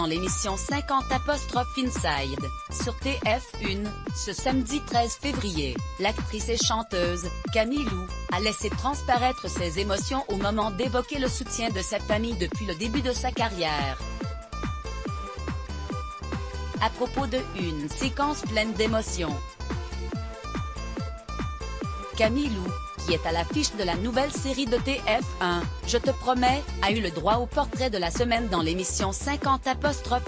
dans l'émission 50 Inside, sur TF1, ce samedi 13 février. L'actrice et chanteuse, Camille Lou, a laissé transparaître ses émotions au moment d'évoquer le soutien de sa famille depuis le début de sa carrière. À propos de une séquence pleine d'émotions, Camille Lou, qui est à l'affiche de la nouvelle série de TF1, Je te promets, a eu le droit au portrait de la semaine dans l'émission 50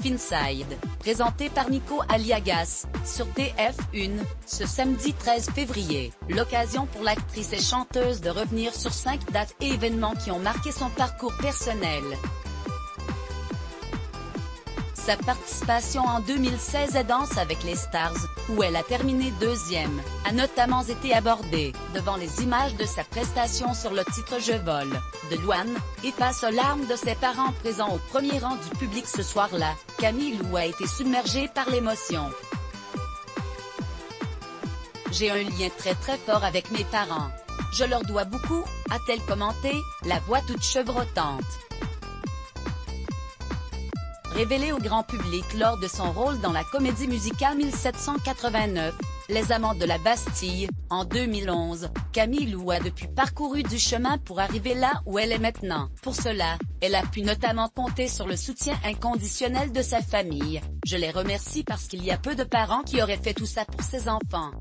Inside, présentée par Nico Aliagas, sur TF1, ce samedi 13 février. L'occasion pour l'actrice et chanteuse de revenir sur 5 dates et événements qui ont marqué son parcours personnel. Sa participation en 2016 à Danse avec les Stars, où elle a terminé deuxième, a notamment été abordée, devant les images de sa prestation sur le titre Je vole, de Louane, et face aux larmes de ses parents présents au premier rang du public ce soir-là. Camille Lou a été submergée par l'émotion. J'ai un lien très fort avec mes parents. Je leur dois beaucoup, a-t-elle commenté, la voix toute chevrotante. Révélée au grand public lors de son rôle dans la comédie musicale 1789, Les Amants de la Bastille, en 2011, Camille Lou a depuis parcouru du chemin pour arriver là où elle est maintenant. Pour cela, elle a pu notamment compter sur le soutien inconditionnel de sa famille. Je les remercie parce qu'il y a peu de parents qui auraient fait tout ça pour ses enfants.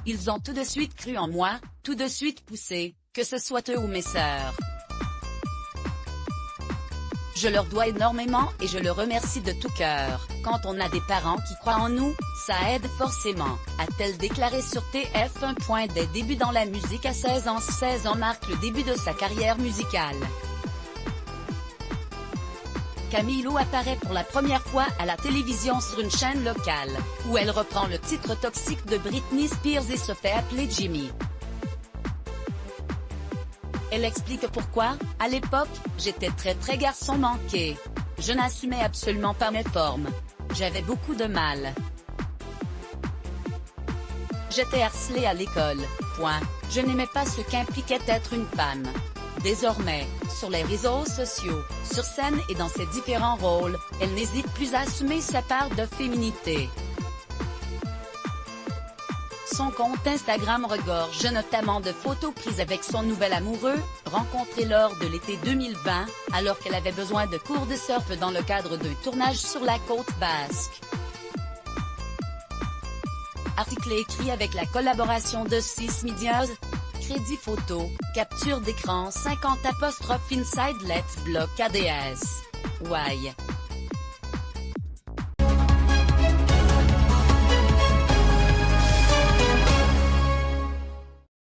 Ils ont tout de suite cru en moi, tout de suite poussé, que ce soit eux ou mes sœurs. Je leur dois énormément et je le remercie de tout cœur. Quand on a des parents qui croient en nous, ça aide forcément, a-t-elle déclaré sur TF1. Des débuts dans la musique à 16 ans. 16 ans marque le début de sa carrière musicale. Camille Lou apparaît pour la première fois à la télévision sur une chaîne locale, où elle reprend le titre Toxique de Britney Spears et se fait appeler Jimmy. Elle explique pourquoi. À l'époque, j'étais très garçon manqué. Je n'assumais absolument pas mes formes. J'avais beaucoup de mal. J'étais harcelée à l'école. Je n'aimais pas ce qu'impliquait être une femme. Désormais, sur les réseaux sociaux, sur scène et dans ses différents rôles, elle n'hésite plus à assumer sa part de féminité. Son compte Instagram regorge notamment de photos prises avec son nouvel amoureux, rencontré lors de l'été 2020, alors qu'elle avait besoin de cours de surf dans le cadre d'un tournage sur la côte basque. Article écrit avec la collaboration de 6 Medias. Crédit photo, capture d'écran 50 Inside Let's Block ADS. Why?